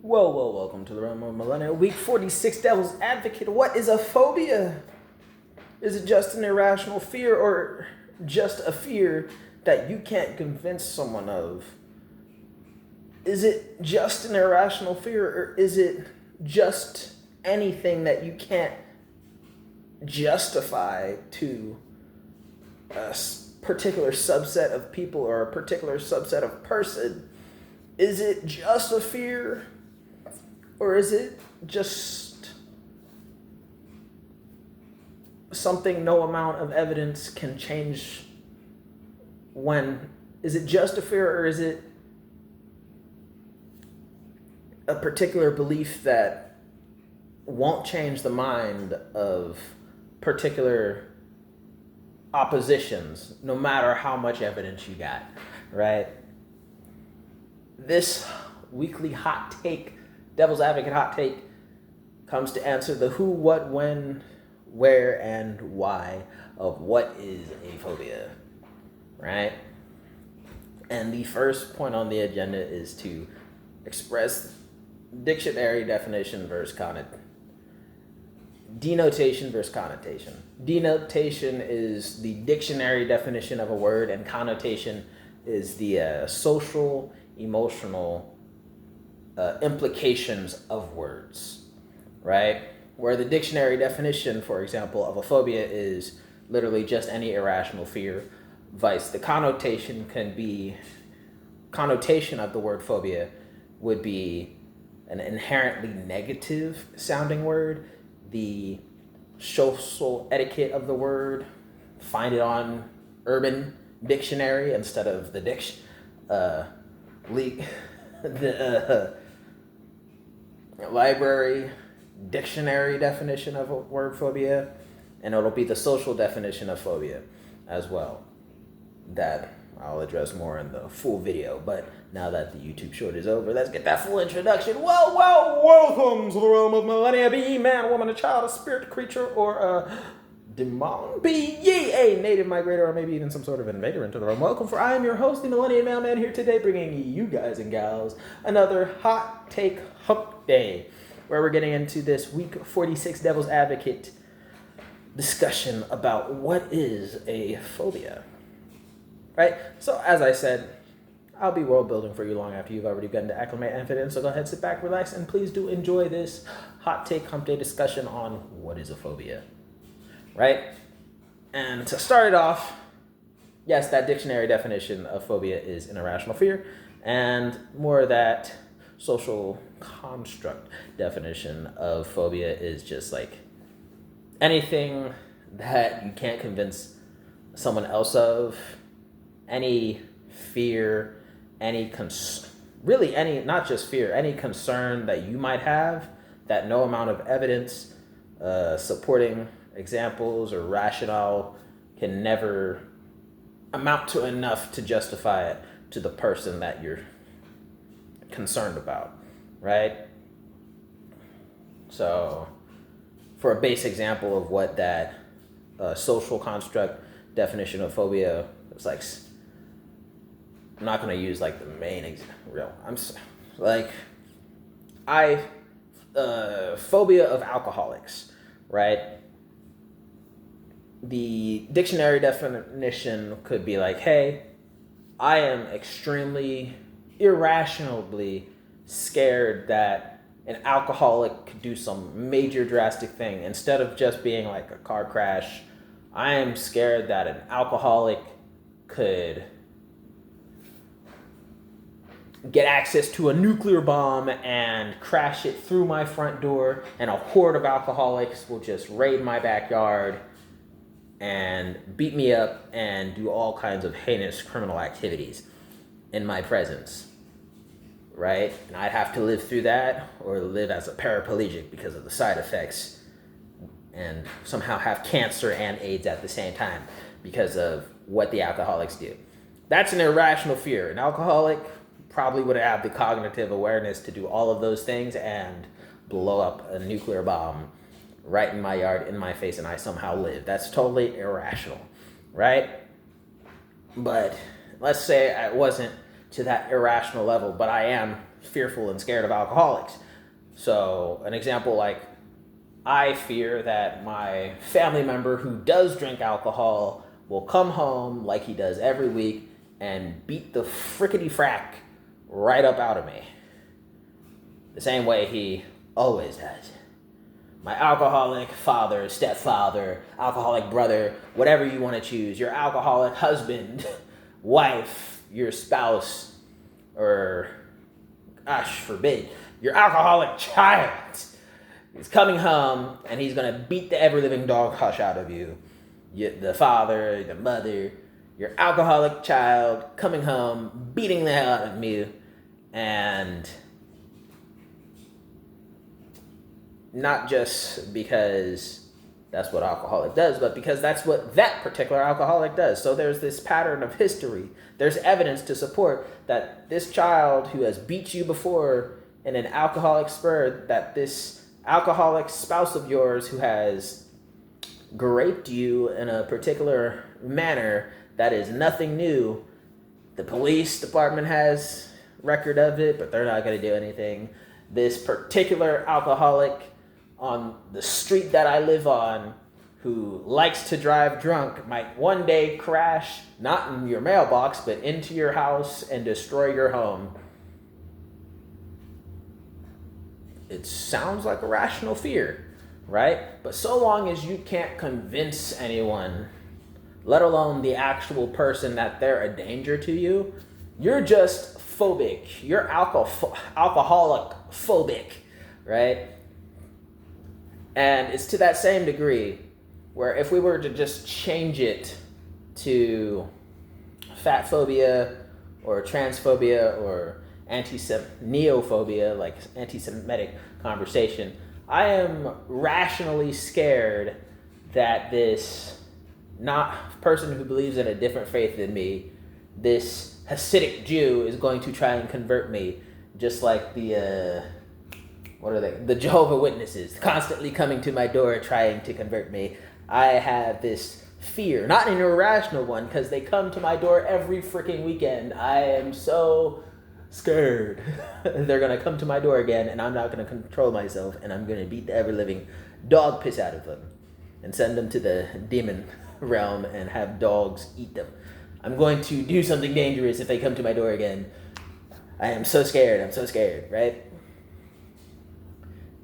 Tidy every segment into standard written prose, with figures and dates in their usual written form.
Well, welcome to the realm of Millenia. Week 46, Devil's Advocate. What is a phobia? Is it just an irrational fear or just a fear that you can't convince someone of? Is it just an irrational fear or is it just anything that you can't justify to a particular subset of people or a particular subset of person? Is it just a fear? Or is it just something no amount of evidence can change? Is it just a fear or is it a particular belief that won't change the mind of particular oppositions, no matter how much evidence you got, right? This weekly hot take, Devil's Advocate hot take, comes to answer the who, what, when, where, and why of what is a phobia, right? And the first point on the agenda is to express dictionary definition versus denotation versus connotation. Denotation is the dictionary definition of a word, and connotation is the social, emotional implications of words, right? Where the dictionary definition, for example, of a phobia is literally just any irrational fear. The connotation of the word phobia would be an inherently negative sounding word. The social etiquette of the word, find it on Urban Dictionary instead of the library dictionary definition of a word phobia, and it'll be the social definition of phobia as well, that I'll address more in the full video. But now that the YouTube short is over, let's get that full introduction. Well, welcome to the realm of Millenia. Be ye man, woman, a child, a spirit, creature, or a demon. Be ye a native migrator, or maybe even some sort of invader into the realm. Welcome, for I am your host, the MILLENIANmailmen, here today bringing you guys and gals another hot take hump day, where we're getting into this week 46 Devil's Advocate discussion about what is a phobia. Right? So, as I said, I'll be world building for you long after you've already gotten to acclimate and fit in. So go ahead, sit back, relax, and please do enjoy this hot take hump day discussion on what is a phobia. Right? And to start it off, yes, that dictionary definition of phobia is an irrational fear, and more that social construct definition of phobia is just like anything that you can't convince someone else of, any fear, not just fear, any concern that you might have that no amount of evidence, supporting examples or rationale can never amount to enough to justify it to the person that you're concerned about, right? So, for a base example of what that social construct definition of phobia is like, I'm not going to use like the main example. Phobia of alcoholics, right? The dictionary definition could be like, hey, I am extremely irrationally scared that an alcoholic could do some major drastic thing. Instead of just being like a car crash, I am scared that an alcoholic could get access to a nuclear bomb and crash it through my front door, and a horde of alcoholics will just raid my backyard and beat me up and do all kinds of heinous criminal activities in my presence, right? And I'd have to live through that or live as a paraplegic because of the side effects, and somehow have cancer and AIDS at the same time because of what the alcoholics do. That's an irrational fear. An alcoholic probably would have the cognitive awareness to do all of those things and blow up a nuclear bomb right in my yard, in my face, and I somehow live. That's totally irrational, right? But let's say I wasn't to that irrational level, but I am fearful and scared of alcoholics. So an example, like, I fear that my family member who does drink alcohol will come home like he does every week and beat the frickety frack right up out of me. The same way he always does. My alcoholic father, stepfather, alcoholic brother, whatever you want to choose, your alcoholic husband, wife, your spouse, or, gosh forbid, your alcoholic child. He's coming home and he's going to beat the ever-living dog hush out of you. The father, the mother, your alcoholic child coming home, beating the hell out of you, and not just because that's what alcoholic does, but because that's what that particular alcoholic does. So there's this pattern of history. There's evidence to support that this child who has beat you before in an alcoholic spur, that this alcoholic spouse of yours who has raped you in a particular manner that is nothing new. The police department has record of it, but they're not going to do anything. This particular alcoholic on the street that I live on who likes to drive drunk might one day crash, not in your mailbox, but into your house and destroy your home. It sounds like a rational fear, right? But so long as you can't convince anyone, let alone the actual person, that they're a danger to you, you're just phobic. You're alcoholic phobic, right? And it's to that same degree where if we were to just change it to fat phobia or transphobia or neophobia, like anti-Semitic conversation, I am rationally scared that this person who believes in a different faith than me, this Hasidic Jew, is going to try and convert me, just like the the Jehovah's Witnesses, constantly coming to my door trying to convert me. I have this fear, not an irrational one, because they come to my door every freaking weekend. I am so scared. They're going to come to my door again, and I'm not going to control myself, and I'm going to beat the ever-living dog piss out of them and send them to the demon realm and have dogs eat them. I'm going to do something dangerous if they come to my door again. I am so scared. I'm so scared, right?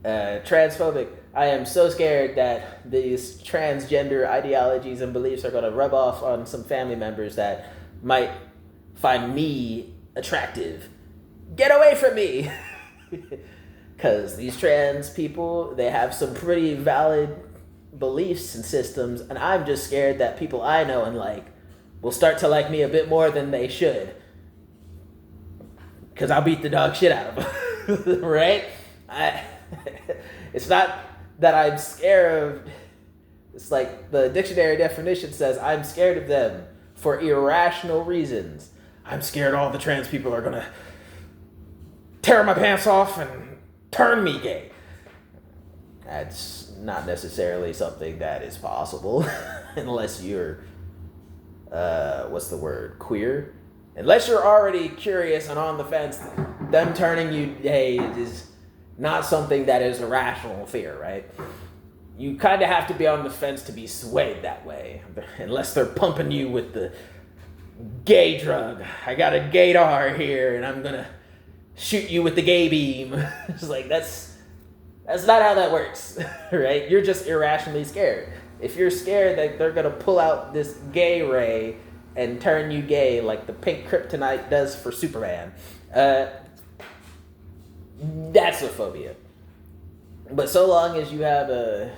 Transphobic. I am so scared that these transgender ideologies and beliefs are going to rub off on some family members that might find me attractive. Get away from me! Because these trans people, they have some pretty valid beliefs and systems, and I'm just scared that people I know and like will start to like me a bit more than they should. Because I'll beat the dog shit out of them. Right? It's not that I'm scared of... It's like the dictionary definition says, I'm scared of them for irrational reasons. I'm scared all the trans people are going to tear my pants off and turn me gay. That's not necessarily something that is possible unless you're, queer. Unless you're already curious and on the fence, them turning you gay is not something that is a rational fear, right? You kind of have to be on the fence to be swayed that way, unless they're pumping you with the gay drug. I got a gaydar here, and I'm gonna shoot you with the gay beam. It's like, that's not how that works, right? You're just irrationally scared. If you're scared that they're gonna pull out this gay ray and turn you gay like the pink kryptonite does for Superman, that's a phobia. But so long as you have a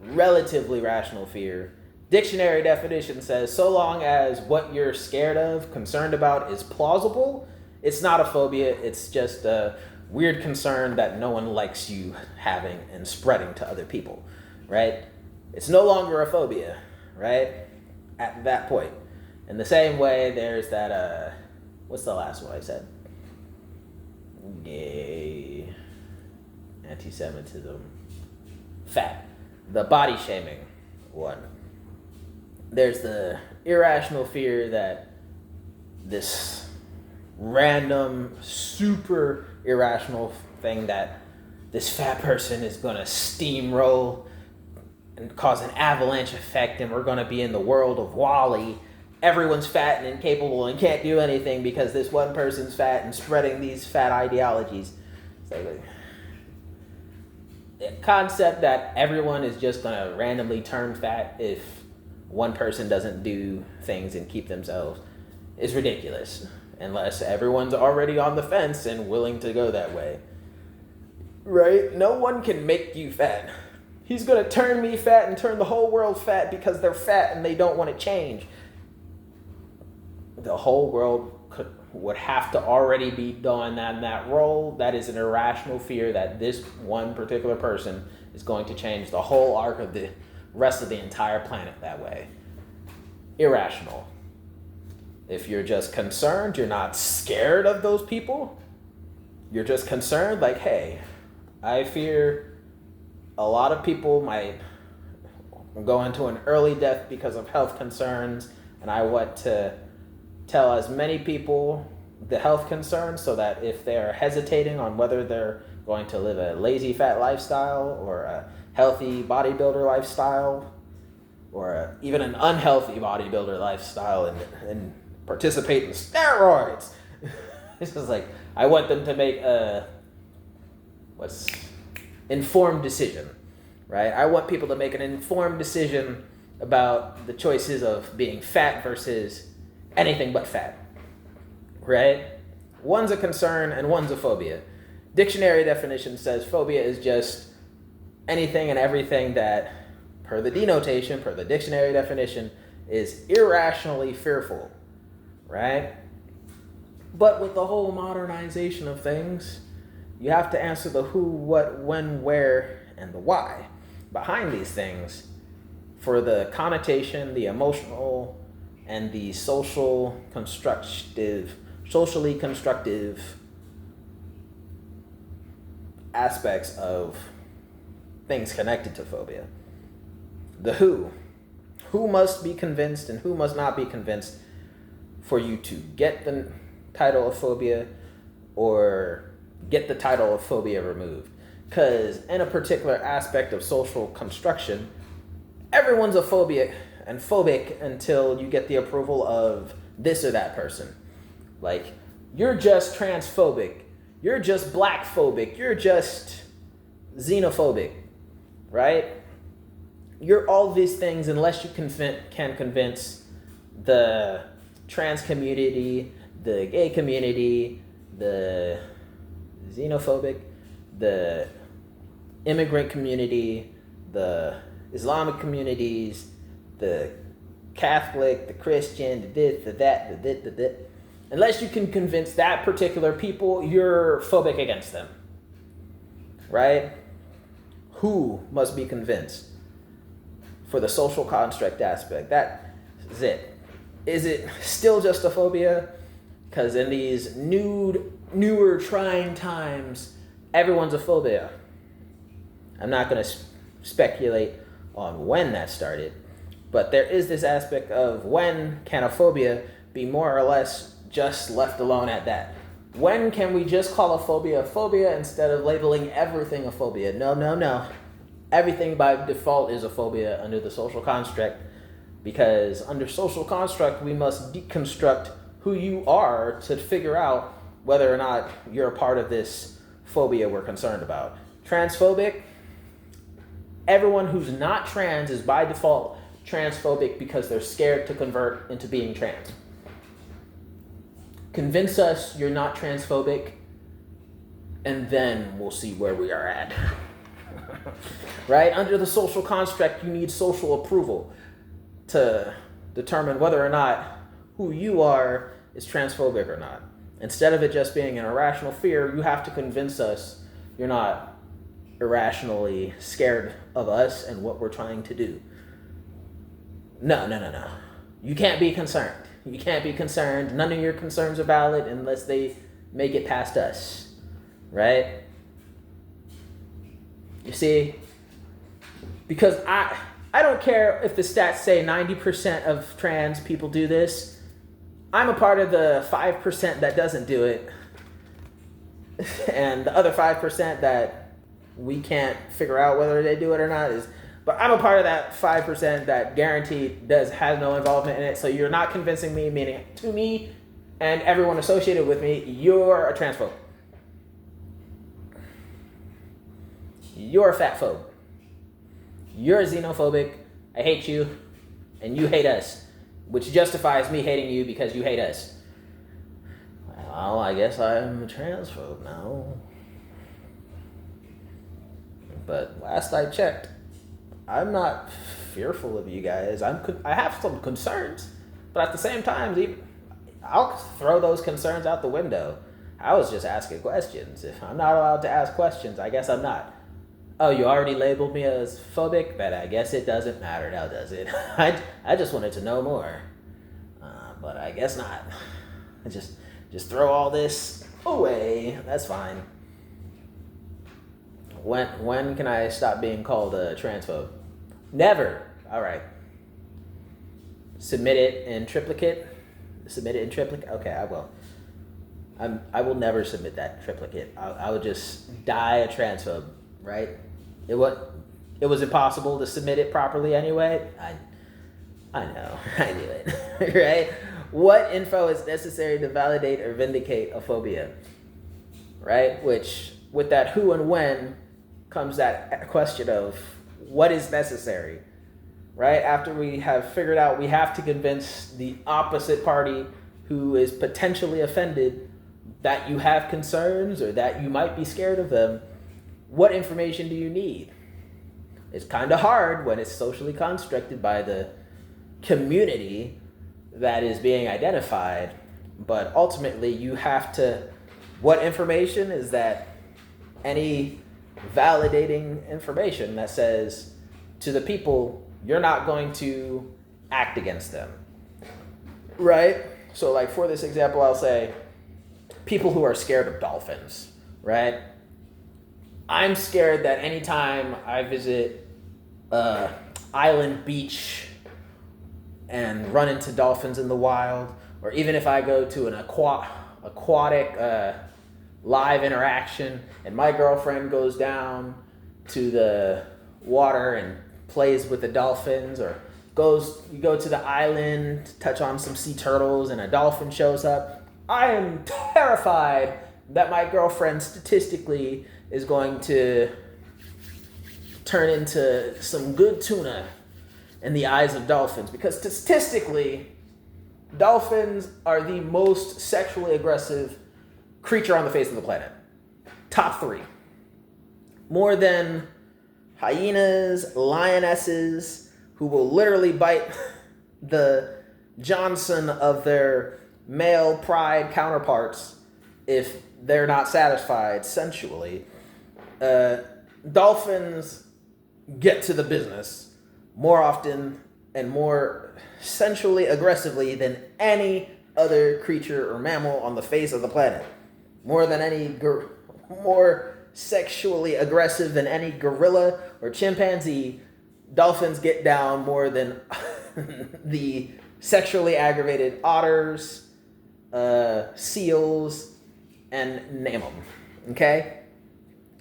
relatively rational fear, dictionary definition says so long as what you're scared of, concerned about, is plausible, it's not a phobia. It's just a weird concern that no one likes you having and spreading to other people, right? It's no longer a phobia, right? At that point. In the same way, there's that, what's the last one I said? Gay, anti-Semitism, fat, the body shaming one. There's the irrational fear that this random, super irrational thing that this fat person is going to steamroll and cause an avalanche effect, and we're going to be in the world of Wall-E. Everyone's fat and incapable and can't do anything because this one person's fat and spreading these fat ideologies. So the concept that everyone is just going to randomly turn fat if one person doesn't do things and keep themselves is ridiculous, unless everyone's already on the fence and willing to go that way. Right? No one can make you fat. He's going to turn me fat and turn the whole world fat because they're fat and they don't want to change. The whole world would have to already be doing that role. That is an irrational fear that this one particular person is going to change the whole arc of the rest of the entire planet that way. Irrational. If you're just concerned, you're not scared of those people. You're just concerned, like, hey, I fear a lot of people might go into an early death because of health concerns, and I want to tell as many people the health concerns so that if they're hesitating on whether they're going to live a lazy fat lifestyle or a healthy bodybuilder lifestyle or even an unhealthy bodybuilder lifestyle and participate in steroids. This is like, I want them to make a informed decision, right? I want people to make an informed decision about the choices of being fat versus anything but fat, right? One's a concern and one's a phobia. Dictionary definition says phobia is just anything and everything that, per the denotation, per the dictionary definition, is irrationally fearful, right? But with the whole modernization of things, you have to answer the who, what, when, where, and the why behind these things for the connotation, the emotional, and the socially constructive aspects of things connected to phobia. The who must be convinced and who must not be convinced for you to get the title of phobia or get the title of phobia removed. Because in a particular aspect of social construction, everyone's a phobia and phobic until you get the approval of this or that person. Like, you're just transphobic, you're just black phobic, you're just xenophobic, right? You're all these things unless you can convince the trans community, the gay community, the xenophobic, the immigrant community, the Islamic communities, the Catholic, the Christian, the this, the that, the this. Unless you can convince that particular people, you're phobic against them, right? Who must be convinced for the social construct aspect? That is it. Is it still just a phobia? Because in these newer trying times, everyone's a phobia. I'm not going to speculate on when that started, but there is this aspect of when can a phobia be more or less just left alone at that? When can we just call a phobia instead of labeling everything a phobia? No. Everything by default is a phobia under the social construct, because under social construct, we must deconstruct who you are to figure out whether or not you're a part of this phobia we're concerned about. Transphobic, everyone who's not trans is by default transphobic because they're scared to convert into being trans. Convince us you're not transphobic, and then we'll see where we are at. Right? Under the social construct, you need social approval to determine whether or not who you are is transphobic or not. Instead of it just being an irrational fear, you have to convince us you're not irrationally scared of us and what we're trying to do. No. You can't be concerned. You can't be concerned. None of your concerns are valid unless they make it past us. Right? You see? Because I don't care if the stats say 90% of trans people do this. I'm a part of the 5% that doesn't do it, and the other 5% that we can't figure out whether they do it or not is. But I'm a part of that 5% that guaranteed has no involvement in it. So you're not convincing me, meaning to me and everyone associated with me, you're a transphobe. You're a fatphobe. You're xenophobic. I hate you, and you hate us, which justifies me hating you because you hate us. Well, I guess I'm a transphobe now. But last I checked, I'm not fearful of you guys. I have some concerns, but at the same time, I'll throw those concerns out the window. I was just asking questions. If I'm not allowed to ask questions, I guess I'm not. Oh, you already labeled me as phobic? But I guess it doesn't matter now, does it? I just wanted to know more. But I guess not. Just throw all this away. That's fine. When can I stop being called a transphobe? Never. All right. Submit it in triplicate. Okay, I will. I will never submit that triplicate. I would just die a transphobe, right? It was impossible to submit it properly anyway. I know. I knew it. Right? What info is necessary to validate or vindicate a phobia? Right? Which, with that who and when, comes that question of what is necessary, right? After we have figured out we have to convince the opposite party who is potentially offended that you have concerns or that you might be scared of them, what information do you need? It's kind of hard when it's socially constructed by the community that is being identified, but ultimately you have to, what information is that? Any validating information that says to the people, you're not going to act against them, right? So like for this example, I'll say people who are scared of dolphins, right? I'm scared that anytime I visit island beach and run into dolphins in the wild, or even if I go to an aquatic live interaction and my girlfriend goes down to the water and plays with the dolphins, or you go to the island, touch on some sea turtles and a dolphin shows up, I am terrified that my girlfriend statistically is going to turn into some good tuna in the eyes of dolphins, because statistically dolphins are the most sexually aggressive creature on the face of the planet. Top 3. More than hyenas, lionesses, who will literally bite the Johnson of their male pride counterparts if they're not satisfied sensually. Dolphins get to the business more often and more sensually aggressively than any other creature or mammal on the face of the planet. More sexually aggressive than any gorilla or chimpanzee. Dolphins get down more than the sexually aggravated otters, seals, and name them. Okay?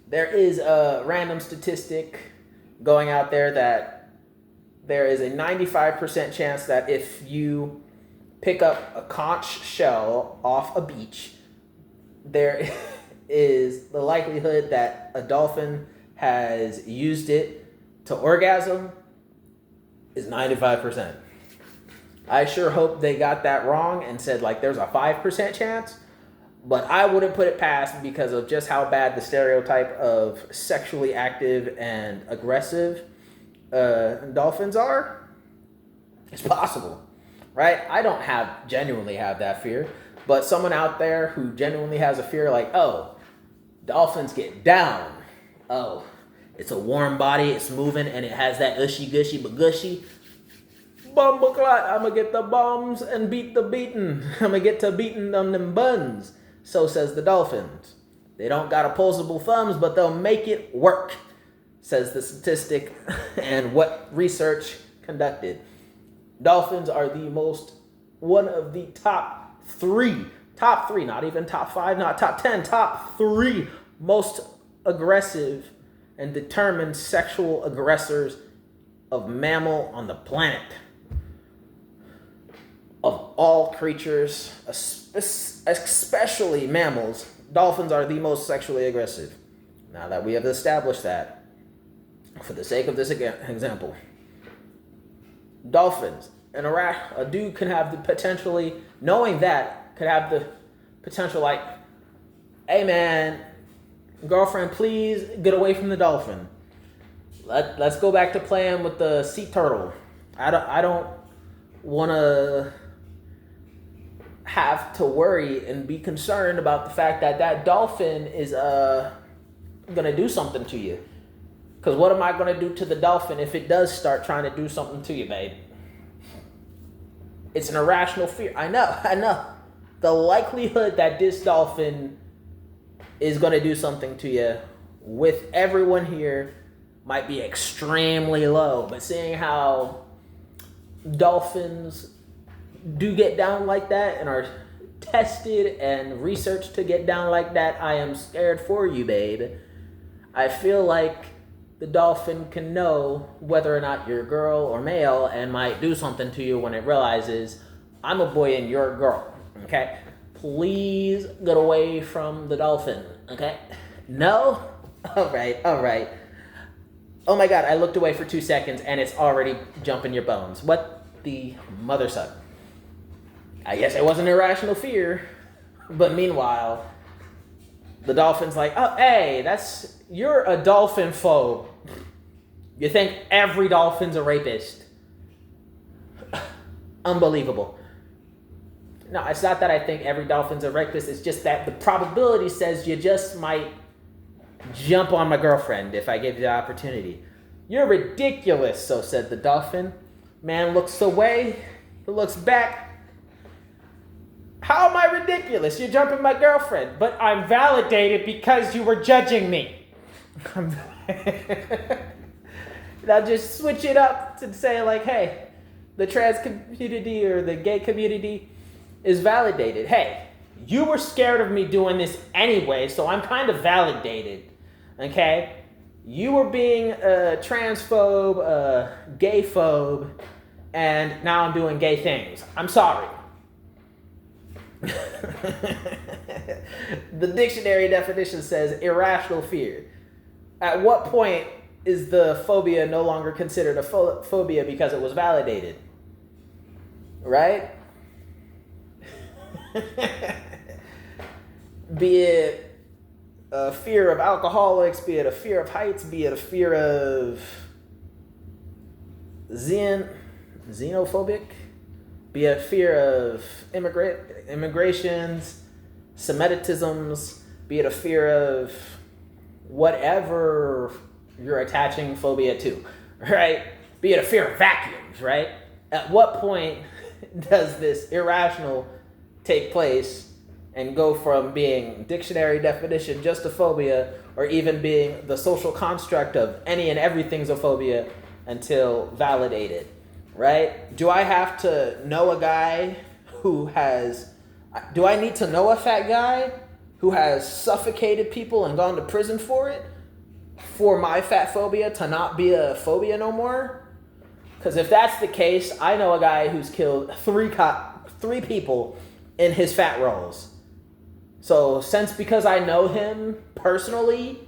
There is a random statistic going out there that there is a 95% chance that if you pick up a conch shell off a beach, there is the likelihood that a dolphin has used it to orgasm is 95%. I sure hope they got that wrong and said like there's a 5% chance, but I wouldn't put it past because of just how bad the stereotype of sexually active and aggressive dolphins are. It's possible, right? I don't genuinely have that fear, but someone out there who genuinely has a fear like, oh, dolphins get down. Oh, it's a warm body, it's moving, and it has that ushy gushy but gushy. Bumbleclot, I'ma get the bombs and beat the beaten. I'ma get to beating on them buns. So says the dolphins. They don't got opposable thumbs, but they'll make it work, says the statistic and what research conducted. Dolphins are the most one of the top three, not even top 5, not top 10, top 3 most aggressive and determined sexual aggressors of mammal on the planet. Of all creatures, especially mammals, dolphins are the most sexually aggressive. Now that we have established that, for the sake of this example, dolphins, a dude can have the potentially, knowing that, could have the potential like, hey man, girlfriend, please get away from the dolphin. Let's go back to playing with the sea turtle. I don't want to have to worry and be concerned about the fact that dolphin is gonna do something to you. Because what am I gonna do to the dolphin if it does start trying to do something to you, babe? It's an irrational fear. I know. The likelihood that this dolphin is gonna do something to you with everyone here might be extremely low. But seeing how dolphins do get down like that and are tested and researched to get down like that, I am scared for you, babe. I feel like the dolphin can know whether or not you're girl or male and might do something to you when it realizes I'm a boy and you're a girl, okay? Please get away from the dolphin, okay? No? All right. Oh my God, I looked away for 2 seconds and it's already jumping your bones. What the mother suck? I guess it wasn't irrational fear, but meanwhile, the dolphin's like, oh, hey, you're a dolphin phobe. You think every dolphin's a rapist. Unbelievable. No, it's not that I think every dolphin's a rapist. It's just that the probability says you just might jump on my girlfriend if I give you the opportunity. You're ridiculous, so said the dolphin. Man looks away, he looks back. How am I ridiculous? You're jumping my girlfriend. But I'm validated because you were judging me. Now just switch it up to say like, hey, the trans community or the gay community is validated. Hey, you were scared of me doing this anyway, so I'm kind of validated. Okay? You were being a transphobe, a gay phobe, and now I'm doing gay things. I'm sorry. The dictionary definition says irrational fear. At what point is the phobia no longer considered a phobia because it was validated? Right? Be it a fear of alcoholics, be it a fear of heights, be it a fear of xenophobic, be it a fear of immigrations, Semitisms, be it a fear of whatever you're attaching phobia to, right? Be it a fear of vacuums, right? At what point does this irrational take place and go from being dictionary definition just a phobia, or even being the social construct of any and everything's a phobia until validated, right? Do I have to know a guy do I need to know a fat guy who has suffocated people and gone to prison for it for my fat phobia to not be a phobia no more? Because if that's the case, I know a guy who's killed three people in his fat rolls. So because I know him personally,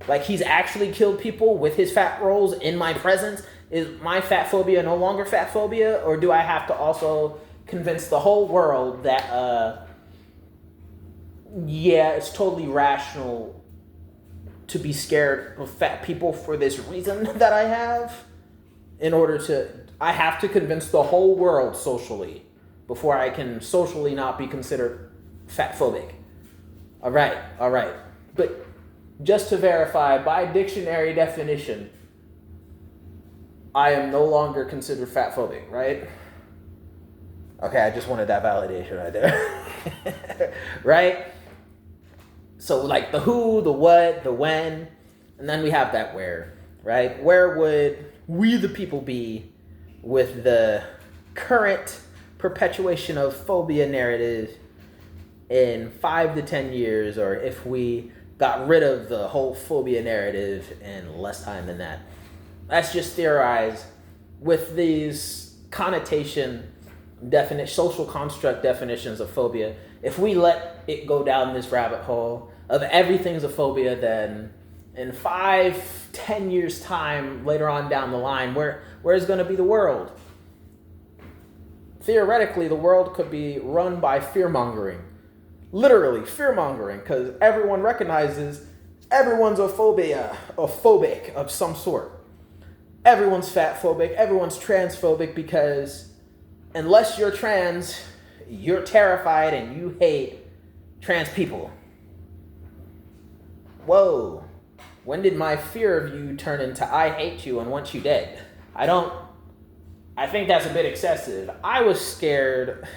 like he's actually killed people with his fat rolls in my presence, is my fat phobia no longer fat phobia? Or do I have to also convince the whole world that, it's totally rational to be scared of fat people for this reason that I have? I have to convince the whole world socially before I can socially not be considered fat phobic. All right. But just to verify, by dictionary definition, I am no longer considered fat phobic, right? Okay, I just wanted that validation right there. Right? So like the who, the what, the when, and then we have that where, right? Where would we the people be with the current perpetuation of phobia narrative in 5 to 10 years, or if we got rid of the whole phobia narrative in less time than that. Let's just theorize with these social construct definitions of phobia. If we let it go down this rabbit hole of everything's a phobia, then in 5-10 years time later on down the line, where's going to be the world? Theoretically, the world could be run by fear-mongering. Literally fear-mongering, because everyone recognizes everyone's phobic of some sort. Everyone's fat phobic, everyone's transphobic, because unless you're trans, you're terrified and you hate trans people. Whoa. When did my fear of you turn into I hate you and want you dead? I think that's a bit excessive. I was scared.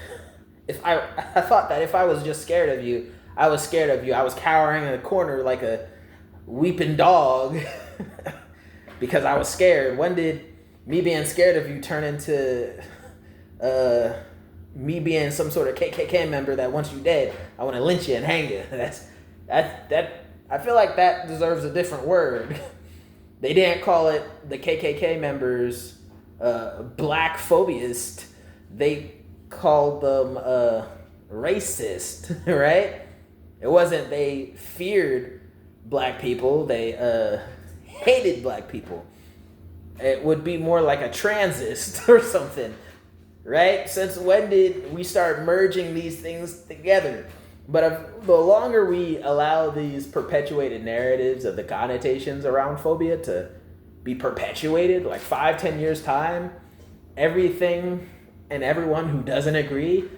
I thought that if I was just scared of you, I was scared of you. I was cowering in a corner like a weeping dog because I was scared. When did me being scared of you turn into me being some sort of KKK member that wants you dead? I want to lynch you and hang you. I feel like that deserves a different word. They didn't call it the KKK members black phobiast. They called them racist, right? It wasn't they feared black people, they hated black people. It would be more like a transist or something, right? Since when did we start merging these things together? But the longer we allow these perpetuated narratives of the connotations around phobia to be perpetuated, like 5-10 years time, everything and everyone who doesn't agree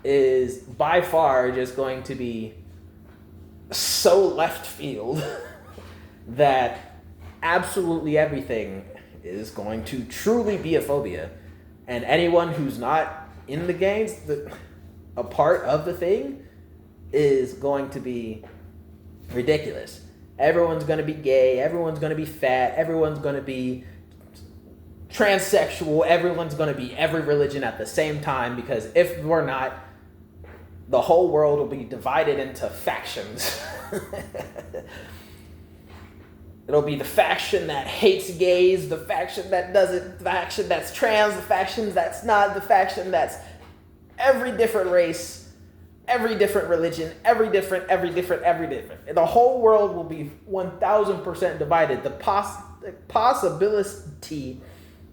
is by far just going to be so left field that absolutely everything is going to truly be a phobia. And anyone who's not in the gangs, a part of the thing, is going to be ridiculous. Everyone's going to be gay, everyone's going to be fat, everyone's going to be transsexual, everyone's going to be every religion at the same time, because if we're not, the whole world will be divided into factions. It'll be the faction that hates gays, the faction that doesn't, the faction that's trans, the faction that's not, the faction that's every different race, every different religion, every different. The whole world will be 1,000% divided. The possibility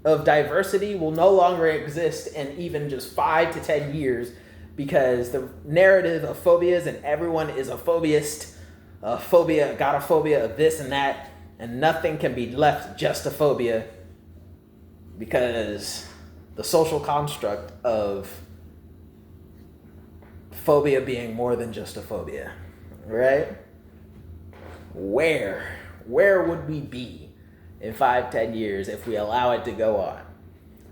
of diversity will no longer exist in even just 5 to 10 years, because the narrative of phobias and everyone is a phobiast, got a phobia of this and that, and nothing can be left just a phobia, because the social construct of phobia being more than just a phobia, right? Where would we be in 5-10 years if we allow it to go on?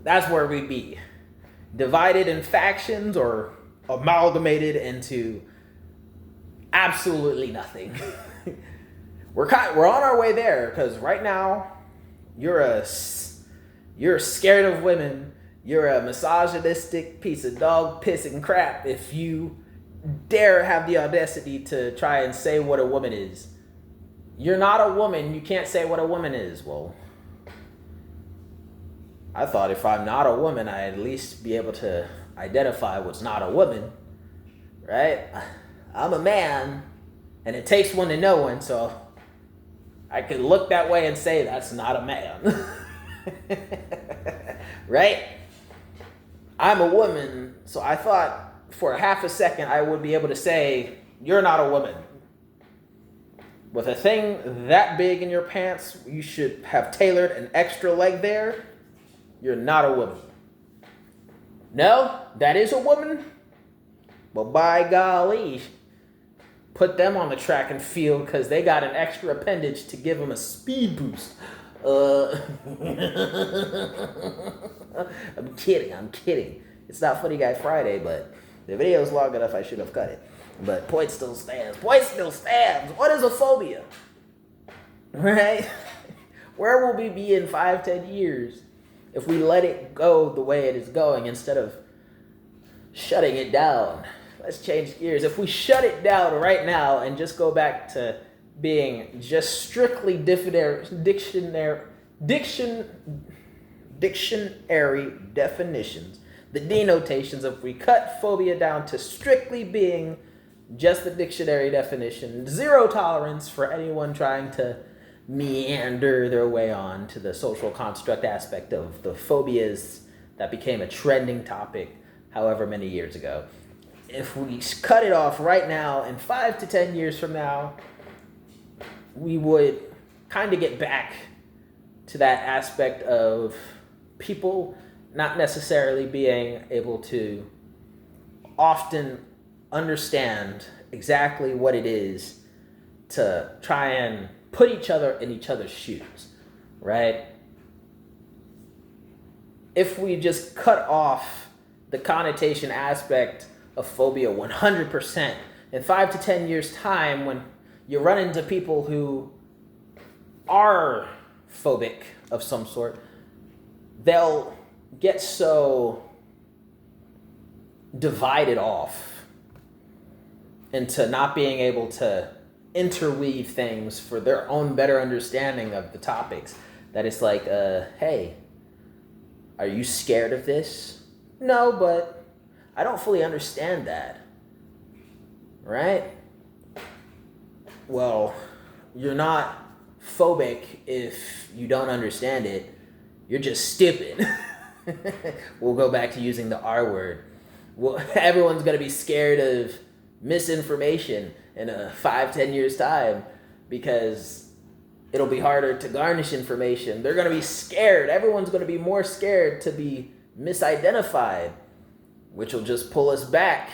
That's where we'd be. Divided in factions or amalgamated into absolutely nothing. We're on our way there, because right now you're scared of women. You're a misogynistic piece of dog piss and crap if you dare have the audacity to try and say what a woman is. You're not a woman. You can't say what a woman is. Well, I thought if I'm not a woman, I'd at least be able to identify what's not a woman, right? I'm a man, and it takes one to know one, so I could look that way and say that's not a man. Right? I'm a woman, so I thought for a half a second I would be able to say, you're not a woman. With a thing that big in your pants, you should have tailored an extra leg there. You're not a woman. No, that is a woman. Well, by golly, put them on the track and field, because they got an extra appendage to give them a speed boost. I'm kidding. It's not Funny Guy Friday, but the video's long enough, I should have cut it. But point still stands. What is a phobia? Right? Where will we be in 5-10 years if we let it go the way it is going, instead of shutting it down. Let's change gears. If we shut it down right now and just go back to being just strictly dictionary definitions, the denotations, if we cut phobia down to strictly being just the dictionary definition, zero tolerance for anyone trying to meander their way on to the social construct aspect of the phobias that became a trending topic however many years ago. If we cut it off right now, and 5 to 10 years from now, we would kind of get back to that aspect of people not necessarily being able to often understand exactly what it is to try and put each other in each other's shoes, right? If we just cut off the connotation aspect of phobia 100%, in 5 to 10 years' time, when you run into people who are phobic of some sort, they'll get so divided off into not being able to interweave things for their own better understanding of the topics that it's like, hey, are you scared of this? No, but I don't fully understand that. Right? Well, you're not phobic if you don't understand it. You're just stupid. We'll go back to using the R word. Well, everyone's going to be scared of misinformation in 5-10 years time because it'll be harder to garnish information. They're going to be scared. Everyone's going to be more scared to be misidentified, which will just pull us back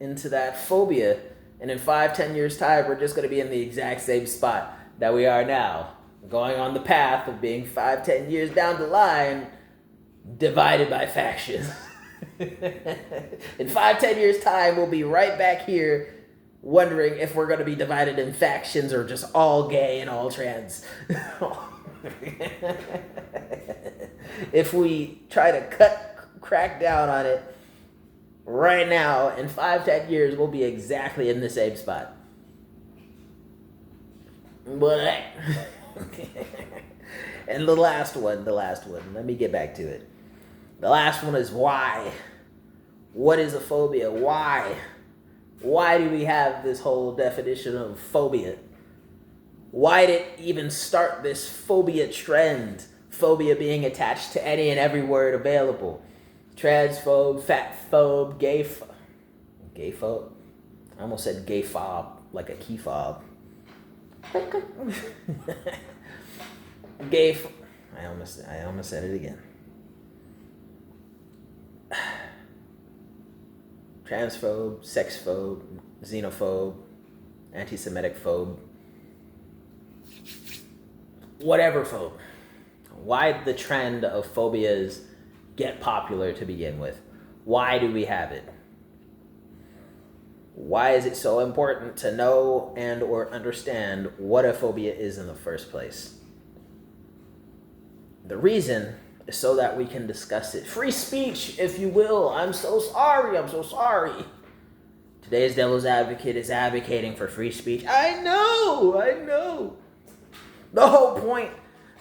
into that phobia. And in 5-10 years time, we're just going to be in the exact same spot that we are now, going on the path of being 5-10 years down the line, divided by factions. In 5-10 years time, we'll be right back here wondering if we're going to be divided in factions or just all gay and all trans. If we try to crack down on it right now, in 5-10 years, we'll be exactly in the same spot. But and the last one, let me get back to it. The last one is why. What is a phobia? Why? Why do we have this whole definition of phobia? Why did it even start this phobia trend? Phobia being attached to any and every word available. Transphobe, fatphobe, gayphobe. I almost said gay fob, like a key fob. I almost said it again. Transphobe, sexphobe, xenophobe, anti-Semitic phobe, whatever phobe. Why did the trend of phobias get popular to begin with? Why do we have it? Why is it so important to know and or understand what a phobia is in the first place? The reason is so that we can discuss it. Free speech, if you will. I'm so sorry. Today's devil's advocate is advocating for free speech. I know. The whole point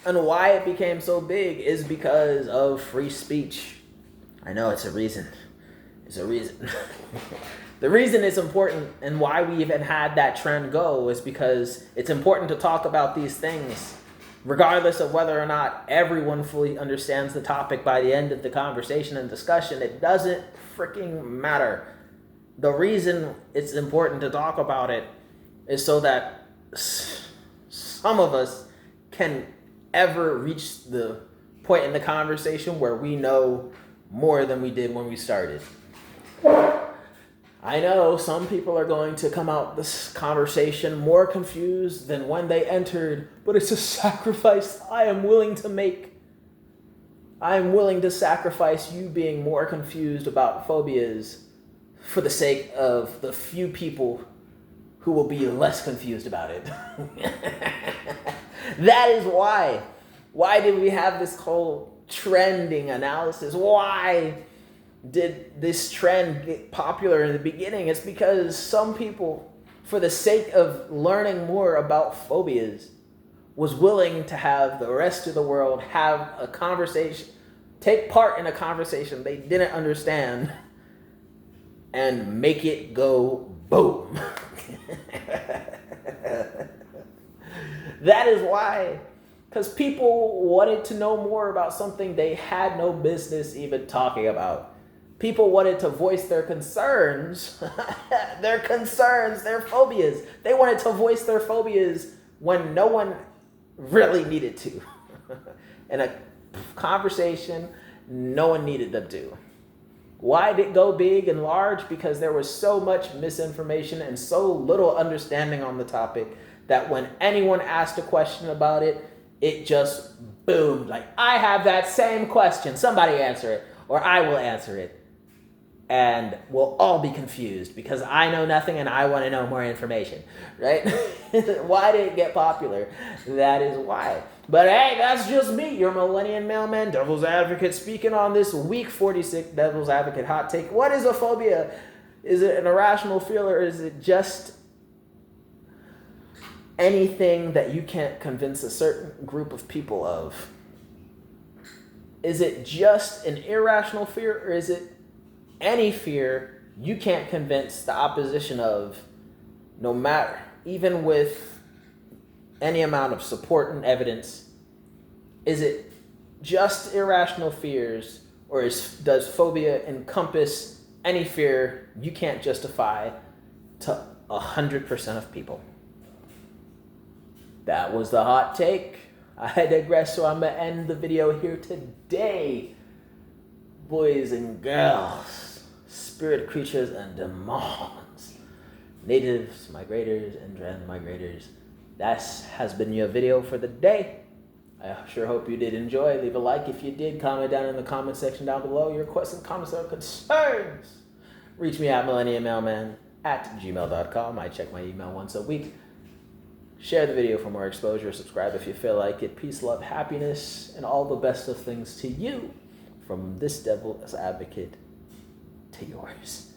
and why it became so big is because of free speech. I know it's a reason. The reason it's important and why we even had that trend go is because it's important to talk about these things regardless of whether or not everyone fully understands the topic by the end of the conversation and discussion. It doesn't freaking matter. The reason it's important to talk about it is so that some of us can ever reach the point in the conversation where we know more than we did when we started. I know some people are going to come out this conversation more confused than when they entered, but it's a sacrifice I am willing to make. I am willing to sacrifice you being more confused about phobias for the sake of the few people who will be less confused about it. That is why. Why did we have this whole trending analysis? Why? did this trend get popular in the beginning? It's because some people, for the sake of learning more about phobias, was willing to have the rest of the world have a conversation, take part in a conversation they didn't understand, and make it go boom. That is why. Because people wanted to know more about something they had no business even talking about. People wanted to voice their concerns, their phobias. They wanted to voice their phobias when no one really needed to. In a conversation, no one needed them to. Why did it go big and large? Because there was so much misinformation and so little understanding on the topic that when anyone asked a question about it, it just boomed. Like, I have that same question. Somebody answer it, or I will answer it. And we'll all be confused because I know nothing and I want to know more information, right? Why did it get popular? That is why. But hey, that's just me, your Millennian mailman, Devil's Advocate, speaking on this week 46 Devil's Advocate hot take. What is a phobia? Is it an irrational fear, or is it just anything that you can't convince a certain group of people of? Is it just an irrational fear, or is it any fear you can't convince the opposition of, no matter, even with any amount of support and evidence? Is it just irrational fears, or does phobia encompass any fear you can't justify to 100% of people? That was the hot take. I digress, so I'm going to end the video here today. Boys and girls, spirit creatures and demons, natives, migrators, and transmigrators. That has been your video for the day. I sure hope you did enjoy. Leave a like if you did. Comment down in the comment section down below your questions, comments, or concerns. Reach me at MILLENIANmailmen@gmail.com. I check my email once a week. Share the video for more exposure. Subscribe if you feel like it. Peace, love, happiness, and all the best of things to you from this Devil's Advocate to yours.